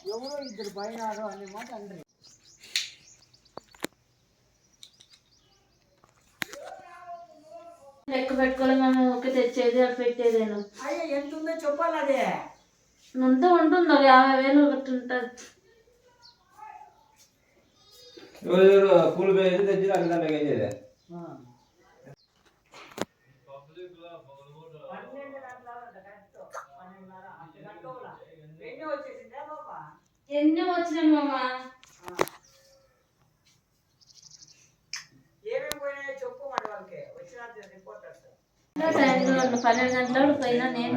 ఎవరో ఇద్దరు పోయినారు అనే మాట అందరి లెక్క పెట్టుకోవాలి. మేము ఒకే తెచ్చేది అది పెట్టేదేను. అయ్యో ఎంత ఉందో చెప్పాలి. అదే అంతా ఉంటుంది, ఒక 50,000 ఒకటి ఉంటుంది. కూలి పోయేది తెచ్చి అక్కడ చేసేది. 12 ఎన్ని వచ్చినాయి మామ? ఏమేమి పోయినాయో చెప్పు మరి వాళ్ళకి వచ్చిన రిపోర్టర్స్. సాయంత్రం 12 గంటలకు పోయినా నేను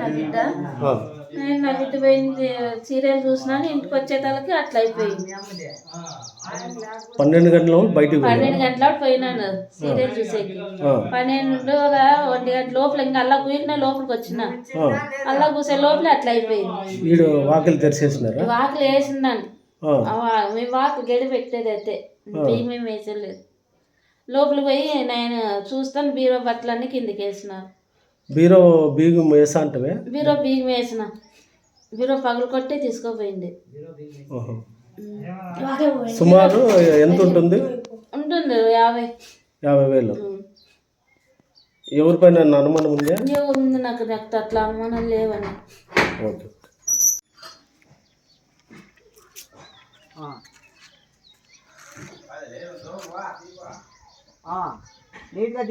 నా బిడ్డ పోయింది. సీరియల్ చూసినా ఇంటికి వచ్చేతలకి అట్లా అయిపోయింది. 12 గంటల బయటకు 12 గంటలకు పోయినాను సీరియల్ చూసేకి. 12 1 గంట లోపల ఇంకా అలా కూయిన లోపలికి వచ్చిన అలా కూసే లోపల అట్లా అయిపోయింది. వీడు వాకిలు తెరిచేసినారా? వాకిలు వేసిందాన్ని. మేము వాకిలు గడి పెట్టేది అయితే మేము వేసలేదు. లోపలికి పోయి నేను చూస్తాను బీరో బట్టలన్నీ కిందికి వేసినారు. బీరో బీగం వేసా అంటే బీరో బీగం వేసిన బీరో పగులు కొట్టే తీసుకోపోయింది. సుమారు ఎంత ఉంటుంది? ఉంటుంది 50,000. ఎవరిపైన అనుమానం ఉందా? ఉంది నాకు అట్లా అనుమానం లేవని. ఓకే. నీట్గా